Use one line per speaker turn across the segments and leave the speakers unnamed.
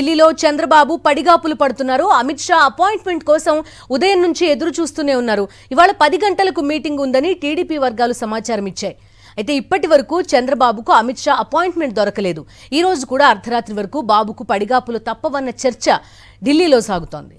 ఢిల్లీలో చంద్రబాబు పడిగాపులు పడుతున్నారు. అమిత్ షా అపాయింట్మెంట్ కోసం ఉదయం నుంచి ఎదురు చూస్తూనే ఉన్నారు. ఇవాళ 10 గంటలకు మీటింగ్ ఉందని టీడీపీ వర్గాలు సమాచారం ఇచ్చాయి. అయితే ఇప్పటి వరకు చంద్రబాబుకు అమిత్ షా అపాయింట్మెంట్ దొరకలేదు. ఈ రోజు కూడా అర్ధరాత్రి వరకు బాబుకు పడిగాపులు తప్పవన్న చర్చ ఢిల్లీలో సాగుతోంది.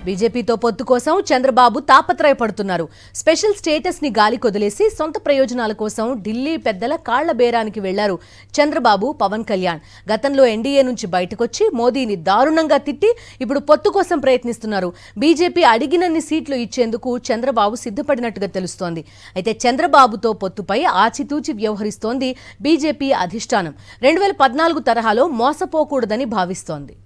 బీజేపీతో పొత్తు కోసం చంద్రబాబు తాపత్రయపడుతున్నారు. స్పెషల్ స్టేటస్ ని గాలి కొదిలేసి సొంత ప్రయోజనాల కోసం ఢిల్లీ పెద్దల కాళ్ల బేరానికి వెళ్లారు చంద్రబాబు, పవన్ కళ్యాణ్. గతంలో ఎన్డీఏ నుంచి బయటకొచ్చి మోదీని దారుణంగా తిట్టి ఇప్పుడు పొత్తు కోసం ప్రయత్నిస్తున్నారు. బీజేపీ అడిగినన్ని సీట్లు ఇచ్చేందుకు చంద్రబాబు సిద్ధపడినట్టుగా తెలుస్తోంది. అయితే చంద్రబాబుతో పొత్తుపై ఆచితూచి వ్యవహరిస్తోంది బీజేపీ అధిష్టానం. 2014 తరహాలో మోసపోకూడదని భావిస్తోంది.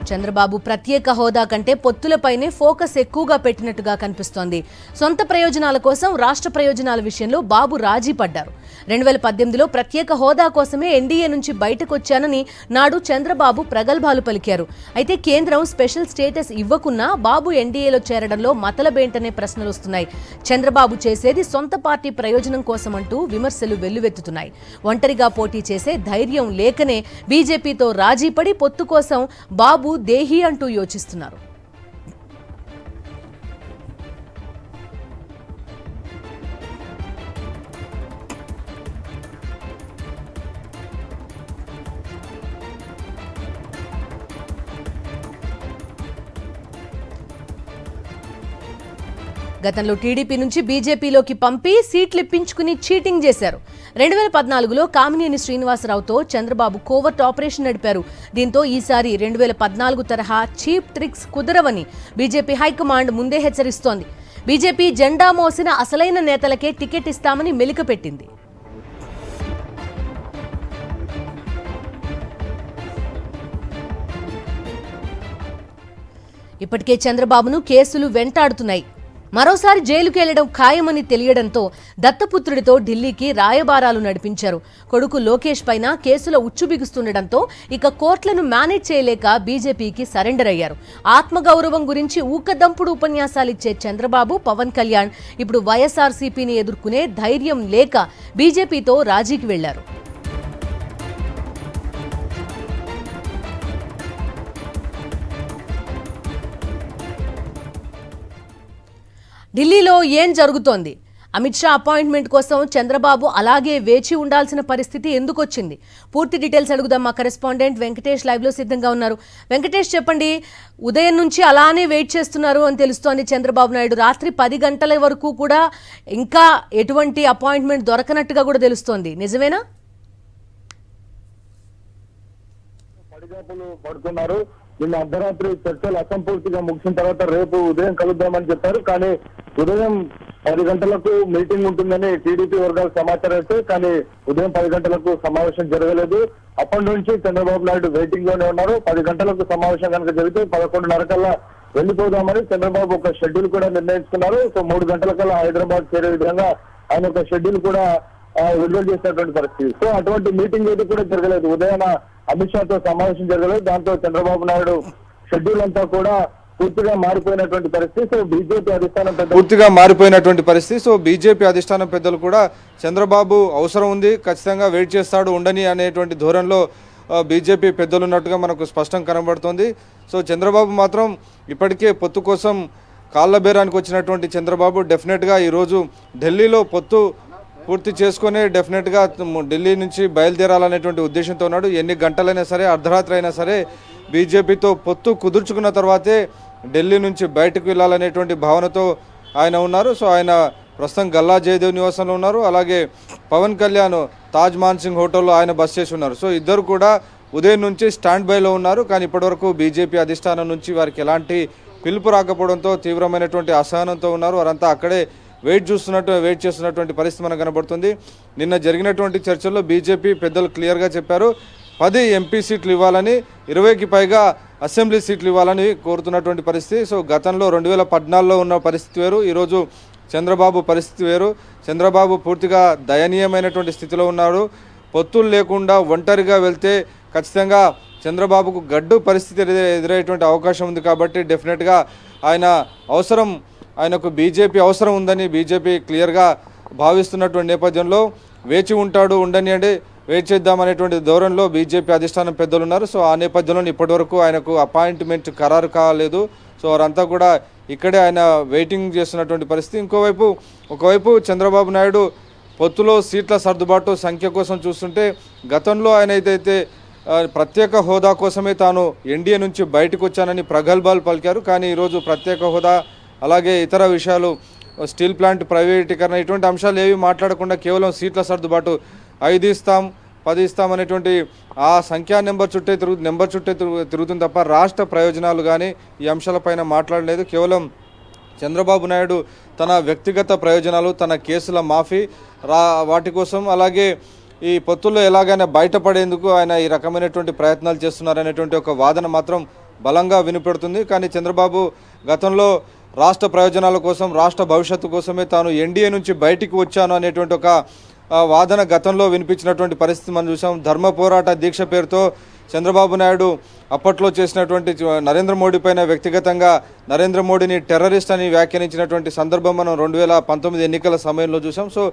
చంద్రబాబు ప్రత్యేక హోదా కంటే పొత్తులపైనే ఫోకస్ ఎక్కువగా పెట్టినట్టుగా కనిపిస్తోంది. సొంత ప్రయోజనాల కోసం రాష్ట్ర ప్రయోజనాల విషయంలో బాబు రాజీ పడ్డారు. 2018లో ప్రత్యేక హోదా కోసమే ఎన్డీఏ నుంచి బయటకొచ్చానని నాడు చంద్రబాబు ప్రగల్భాలు పలికారు. అయితే కేంద్రం స్పెషల్ స్టేటస్ ఇవ్వకున్నా బాబు ఎన్డీఏలో చేరడంలో మతలబేంటనే ప్రశ్నలు వస్తున్నాయి. చంద్రబాబు చేసేది సొంత పార్టీ ప్రయోజనం కోసమంటూ విమర్శలు వెల్లువెత్తుతున్నాయి. ఒంటరిగా పోటీ చేసే ధైర్యం లేకనే బీజేపీతో రాజీపడి పొత్తు కోసం బాబు దేహి అంటూ యోచిస్తున్నారు. గతంలో టీడీపీ నుంచి బీజేపీలోకి పంపి సీట్లు ఇప్పించుకుని చీటింగ్ చేశారు. 2014లో కామినేని శ్రీనివాసరావుతో చంద్రబాబు కోవర్ట్ ఆపరేషన్ నడిపారు. దీంతో ఈసారి 2014 తరహా చీప్ ట్రిక్స్ కుదరవని బీజేపీ హైకమాండ్ ముందే హెచ్చరిస్తోంది. బీజేపీ జెండా మోసిన అసలైన నేతలకే టికెట్ ఇస్తామని మెలికపెట్టింది. ఇప్పటికే చంద్రబాబును కేసులు వెంటాడుతున్నాయి. మరోసారి జైలుకు వెళ్లడం ఖాయమని తెలియడంతో దత్తపుత్రుడితో ఢిల్లీకి రాయబారాలు నడిపించారు. కొడుకు లోకేష్ పైన కేసుల ఉచ్చు బిగుస్తుండటంతో ఇక కోర్టులను మేనేజ్ చేయలేక బీజేపీకి సరెండర్ అయ్యారు. ఆత్మగౌరవం గురించి ఊకదంపుడు ఉపన్యాసాలిచ్చే చంద్రబాబు, పవన్ కళ్యాణ్ ఇప్పుడు వైఎస్ఆర్సీపీని ఎదుర్కొనే ధైర్యం లేక బీజేపీతో రాజీకి వెళ్లారు. ఢిల్లీలో ఏం జరుగుతోంది? అమిత్ షా అపాయింట్మెంట్ కోసం చంద్రబాబు అలాగే వేచి ఉండాల్సిన పరిస్థితి ఎందుకు వచ్చింది? పూర్తి డీటెయిల్స్ అడుగుదాం. మా కరెస్పాండెంట్ వెంకటేష్ లైవ్లో సిద్ధంగా ఉన్నారు. వెంకటేష్, చెప్పండి. ఉదయం నుంచి అలానే వెయిట్ చేస్తున్నారు అని తెలుస్తోంది చంద్రబాబు నాయుడు. రాత్రి 10 గంటల వరకు కూడా ఇంకా ఎటువంటి అపాయింట్మెంట్ దొరకనట్టుగా కూడా తెలుస్తోంది. నిజమేనా?
పడుతున్నారు. నిన్న అర్ధరాత్రి చర్చలు అసంపూర్తిగా ముగిసిన తర్వాత రేపు ఉదయం కలుద్దామని చెప్పారు. కానీ ఉదయం 10 గంటలకు మీటింగ్ ఉంటుందని టీడీపీ వర్గాలు సమాచారం అయితే, కానీ ఉదయం 10 గంటలకు సమావేశం జరగలేదు. అప్పటి నుంచి చంద్రబాబు నాయుడు వెయిటింగ్ లోనే ఉన్నారు. 10 గంటలకు సమావేశం కనుక జరిగితే 11:30 కల్లా వెళ్లిపోదామని చంద్రబాబు ఒక షెడ్యూల్ కూడా నిర్ణయించుకున్నారు. సో 3 గంటల కల్లా హైదరాబాద్ చేరే విధంగా ఆయన ఒక షెడ్యూల్ కూడా విడుదల చేసినటువంటి పరిస్థితి. సో అటువంటి మీటింగ్ ఏది కూడా జరగలేదు. ఉదయాన అమిత్ షాతో సమావేశం జరగలేదు. దాంతో చంద్రబాబు నాయుడు షెడ్యూల్ అంతా కూడా పూర్తిగా మారిపోయినటువంటి పరిస్థితి. సో బీజేపీ
అధిష్టానం పెద్దలు కూడా చంద్రబాబు అవసరం ఉంది, ఖచ్చితంగా వెయిట్ చేస్తాడు, ఉండని అనేటువంటి ధోరణిలో బీజేపీ పెద్దలు ఉన్నట్టుగా మనకు స్పష్టం కనబడుతోంది. సో చంద్రబాబు మాత్రం ఇప్పటికే పొత్తు కోసం కాళ్ళ బేరానికి వచ్చినటువంటి చంద్రబాబు డెఫినెట్గా ఈరోజు ఢిల్లీలో పొత్తు పూర్తి చేసుకుని డెఫినెట్గా ఢిల్లీ నుంచి బయలుదేరాలనేటువంటి ఉద్దేశంతో ఉన్నాడు. ఎన్ని గంటలైనా సరే, అర్ధరాత్రి అయినా సరే బీజేపీతో పొత్తు కుదుర్చుకున్న తర్వాతే ఢిల్లీ నుంచి బయటకు వెళ్ళాలనేటువంటి భావనతో ఆయన ఉన్నారు. సో ఆయన ప్రస్తుతం గల్లా జయదేవ్ నివాసంలో ఉన్నారు. అలాగే పవన్ కళ్యాణ్ తాజ్ మాన్సింగ్ హోటల్లో ఆయన బస్ చేసి ఉన్నారు. సో ఇద్దరు కూడా ఉదయం నుంచి స్టాండ్ బైలో ఉన్నారు. కానీ ఇప్పటివరకు బీజేపీ అధిష్టానం నుంచి వారికి ఎలాంటి పిలుపు రాకపోవడంతో తీవ్రమైనటువంటి అసహనంతో ఉన్నారు. వారంతా అక్కడే వెయిట్ చేస్తున్నటువంటి పరిస్థితి మనకు కనబడుతుంది. నిన్న జరిగినటువంటి చర్చల్లో బీజేపీ పెద్దలు క్లియర్గా చెప్పారు, 10 ఎంపీ సీట్లు ఇవ్వాలని, 20కి పైగా అసెంబ్లీ సీట్లు ఇవ్వాలని కోరుతున్నటువంటి పరిస్థితి. సో గతంలో 2014లో ఉన్న పరిస్థితి వేరు, ఈరోజు చంద్రబాబు పరిస్థితి వేరు. చంద్రబాబు పూర్తిగా దయనీయమైనటువంటి స్థితిలో ఉన్నారు. పొత్తులు లేకుండా ఒంటరిగా వెళ్తే ఖచ్చితంగా చంద్రబాబుకు గడ్డు పరిస్థితి ఎదురయ్యేటువంటి అవకాశం ఉంది. కాబట్టి డెఫినెట్గా ఆయనకు బీజేపీ అవసరం ఉందని బీజేపీ క్లియర్గా భావిస్తున్నటువంటి నేపథ్యంలో వేచి ఉంటాడు, ఉండనియండి, వెయిట్ చేద్దామనేటువంటి ధోరణిలో బీజేపీ అధిష్టానం పెద్దలు ఉన్నారు. సో ఆ నేపథ్యంలో ఇప్పటివరకు ఆయనకు అపాయింట్మెంట్ ఖరారు కాలేదు. సో వారంతా కూడా ఇక్కడే ఆయన వెయిటింగ్ చేస్తున్నటువంటి పరిస్థితి. ఒకవైపు చంద్రబాబు నాయుడు పొత్తులో సీట్ల సర్దుబాటు సంఖ్య కోసం చూస్తుంటే గతంలో ఆయన ఏదైతే ప్రత్యేక హోదా కోసమే తాను ఎన్డీఏ నుంచి బయటకు వచ్చానని ప్రగల్భాలు పలికారు. కానీ ఈరోజు ప్రత్యేక హోదా అలాగే ఇతర విషయాలు, స్టీల్ ప్లాంట్ ప్రైవేటీకరణ, ఇటువంటి అంశాలు ఏవి మాట్లాడకుండా కేవలం సీట్ల సర్దుబాటు 5 ఇస్తాం 10 ఇస్తాం అనేటువంటి ఆ సంఖ్యా నెంబర్ చుట్టే తిరుగుతుంది తప్ప రాష్ట్ర ప్రయోజనాలు కానీ ఈ అంశాలపైన మాట్లాడలేదు. కేవలం చంద్రబాబు నాయుడు తన వ్యక్తిగత ప్రయోజనాలు, తన కేసుల మాఫీ వాటి కోసం, అలాగే ఈ పొత్తుల్లో ఎలాగైనా బయటపడేందుకు ఆయన ఈ రకమైనటువంటి ప్రయత్నాలు చేస్తున్నారనేటువంటి ఒక వాదన మాత్రం బలంగా వినిపెడుతుంది. కానీ చంద్రబాబు గతంలో రాష్ట్ర ప్రయోజనాల కోసం, రాష్ట్ర భవిష్యత్తు కోసమే తాను ఎన్డీఏ నుంచి బయటికి వచ్చాను అనేటువంటి ఒక వాదన గతంలో వినిపించినటువంటి పరిస్థితి మనం చూసాం. ధర్మ పోరాట దీక్ష పేరుతో చంద్రబాబు నాయుడు అప్పట్లో చేసినటువంటి నరేంద్ర మోడీ పైన వ్యక్తిగతంగా నరేంద్ర మోడీని టెర్రరిస్ట్ అని వ్యాఖ్యానించినటువంటి సందర్భం మనం 2019 ఎన్నికల సమయంలో చూసాం. సో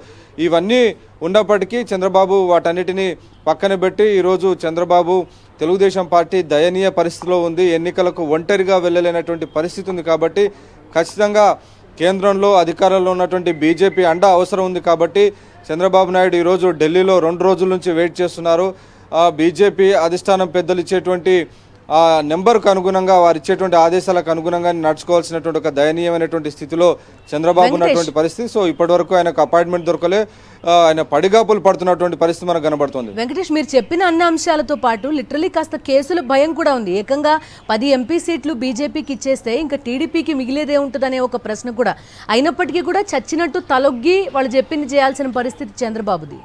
ఇవన్నీ ఉన్నప్పటికీ చంద్రబాబు వాటన్నిటినీ పక్కన పెట్టి ఈరోజు చంద్రబాబు తెలుగుదేశం పార్టీ దయనీయ పరిస్థితిలో ఉంది, ఎన్నికలకు ఒంటరిగా వెళ్ళలేనటువంటి పరిస్థితి ఉంది. కాబట్టి ఖచ్చితంగా కేంద్రంలో అధికారంలో ఉన్నటువంటి బీజేపీ అండ అవసరం ఉంది. కాబట్టి చంద్రబాబు నాయుడు ఈరోజు ఢిల్లీలో 2 రోజుల నుంచి వెయిట్ చేస్తున్నారు. బీజేపీ అధిష్టానం పెద్దలు ఇచ్చేటువంటి నెంబర్కు అనుగుణంగా, వారు ఇచ్చేటువంటి ఆదేశాలకు అనుగుణంగా నడుచుకోవాల్సినటువంటి ఒక దయనీయమైనటువంటి స్థితిలో చంద్రబాబు ఉన్నటువంటి పరిస్థితి. సో ఇప్పటివరకు ఆయనకు అపాయింట్మెంట్ దొరకలే, ఆయన పడిగాపులు పడుతున్నటువంటి పరిస్థితి మనకు కనబడుతుంది.
వెంకటేష్, మీరు చెప్పిన అన్న అంశాలతో పాటు లిటరలీ కాస్త కేసుల భయం కూడా ఉంది. ఏకంగా 10 ఎంపీ సీట్లు బీజేపీకి ఇచ్చేస్తే ఇంకా టీడీపీకి మిగిలేదే ఉంటుందనే ఒక ప్రశ్న కూడా. అయినప్పటికీ కూడా చచ్చినట్టు తలొగ్గి వాళ్ళు చెప్పింది చేయాల్సిన పరిస్థితి చంద్రబాబుది.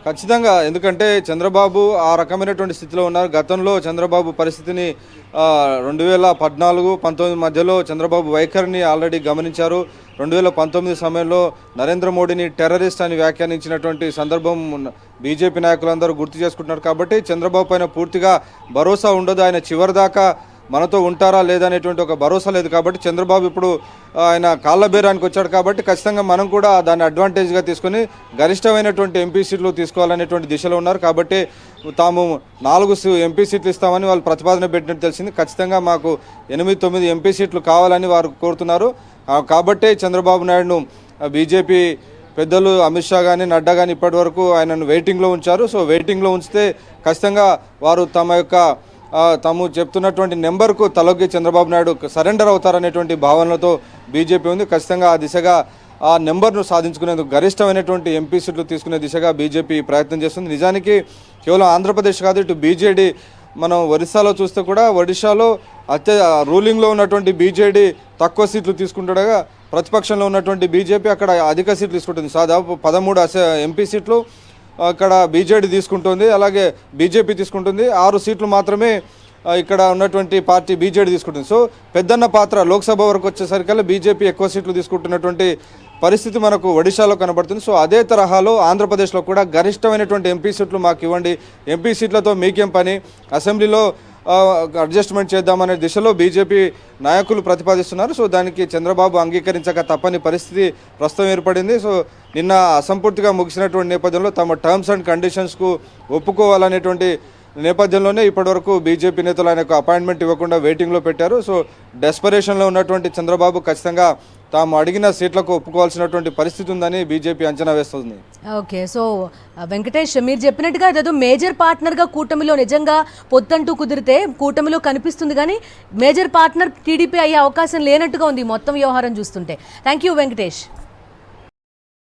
ఖచ్చితంగా, ఎందుకంటే చంద్రబాబు ఆ రకమైనటువంటి స్థితిలో ఉన్నారు. గతంలో చంద్రబాబు పరిస్థితిని 2014-19 మధ్యలో చంద్రబాబు వైఖరిని ఆల్రెడీ గమనించారు. 2019 సమయంలో నరేంద్ర మోడీని టెర్రరిస్ట్ అని వ్యాఖ్యానించినటువంటి సందర్భం బీజేపీ నాయకులందరూ గుర్తు చేసుకుంటున్నారు. కాబట్టి చంద్రబాబు పైన పూర్తిగా భరోసా ఉండదు. ఆయన చివరిదాకా మనతో ఉంటారా లేదా అనేటువంటి ఒక భరోసా లేదు. కాబట్టి చంద్రబాబు ఇప్పుడు ఆయన కాళ్ళ బేరానికి వచ్చాడు. కాబట్టి ఖచ్చితంగా మనం కూడా దాన్ని అడ్వాంటేజ్గా తీసుకొని గరిష్టమైనటువంటి ఎంపీ సీట్లు తీసుకోవాలనేటువంటి దిశలో ఉన్నారు. కాబట్టి తాము 4 ఎంపీ సీట్లు ఇస్తామని వాళ్ళు ప్రతిపాదన పెట్టినట్టు తెలిసింది. ఖచ్చితంగా మాకు 8-9 ఎంపీ సీట్లు కావాలని వారు కోరుతున్నారు. కాబట్టే చంద్రబాబు నాయుడును బీజేపీ పెద్దలు అమిత్ షా కానీ నడ్డా కానీ ఇప్పటి వరకు ఆయనను వెయిటింగ్లో ఉంచారు. సో వెయిటింగ్లో ఉంచితే ఖచ్చితంగా వారు తాము చెప్తున్నటువంటి నెంబర్కు తలొగ్గి చంద్రబాబు నాయుడు సరెండర్ అవుతారనేటువంటి భావనలతో బీజేపీ ఉంది. ఖచ్చితంగా ఆ దిశగా ఆ నెంబర్ను సాధించుకునేందుకు గరిష్టమైనటువంటి ఎంపీ సీట్లు తీసుకునే దిశగా బీజేపీ ప్రయత్నం చేస్తుంది. నిజానికి కేవలం ఆంధ్రప్రదేశ్ కాదు, ఇటు బీజేడీ మనం ఒరిస్సాలో చూస్తే కూడా ఒడిశాలో రూలింగ్లో ఉన్నటువంటి బీజేడీ తక్కువ సీట్లు తీసుకుంటుండగా ప్రతిపక్షంలో ఉన్నటువంటి బీజేపీ అక్కడ అధిక సీట్లు తీసుకుంటుంది. దాదాపు 13 ఎంపీ సీట్లు అక్కడ బీజేడీ తీసుకుంటుంది, అలాగే బీజేపీ తీసుకుంటుంది. 6 సీట్లు మాత్రమే ఇక్కడ ఉన్నటువంటి పార్టీ బీజేడీ తీసుకుంటుంది. సో పెద్దన్న పాత్ర లోక్సభ వరకు వచ్చేసరికల్లా బీజేపీ ఎక్కువ సీట్లు తీసుకుంటున్నటువంటి పరిస్థితి మనకు ఒడిశాలో కనబడుతుంది. సో అదే తరహాలో ఆంధ్రప్రదేశ్లో కూడా గరిష్టమైనటువంటి ఎంపీ సీట్లు మాకు ఇవ్వండి, ఎంపీ సీట్లతో మీకేం పని, అసెంబ్లీలో అడ్జస్ట్మెంట్ చేద్దామనే దిశలో బీజేపీ నాయకులు ప్రతిపాదిస్తున్నారు. సో దానికి చంద్రబాబు అంగీకరించక తప్పని పరిస్థితి ప్రస్తుతం ఏర్పడింది. సో నిన్న అసంపూర్తిగా ముగిసినటువంటి నేపథ్యంలో తమ టర్మ్స్ అండ్ కండిషన్స్కు ఒప్పుకోవాలనేటువంటి నేపథ్యంలోనే ఇప్పటివరకు బీజేపీ నేతలు ఆయనకు అపాయింట్మెంట్ ఇవ్వకుండా వెయిటింగ్లో పెట్టారు. సో డెస్పరేషన్లో ఉన్నటువంటి చంద్రబాబు ఖచ్చితంగా తాము అడిగిన సీట్లకు ఒప్పుకోవాల్సినటువంటి పరిస్థితి ఉందని బీజేపీ అంచనా వేస్తుంది.
ఓకే, సో వెంకటేష్, మీరు చెప్పినట్టుగా అదేదో మేజర్ పార్ట్నర్గా కూటమిలో నిజంగా పొత్తంటూ కుదిరితే కూటమిలో కనిపిస్తుంది, కానీ మేజర్ పార్ట్నర్ టీడీపీ అయ్యే అవకాశం లేనట్టుగా ఉంది మొత్తం వ్యవహారం చూస్తుంటే. Thank you Venkatesh.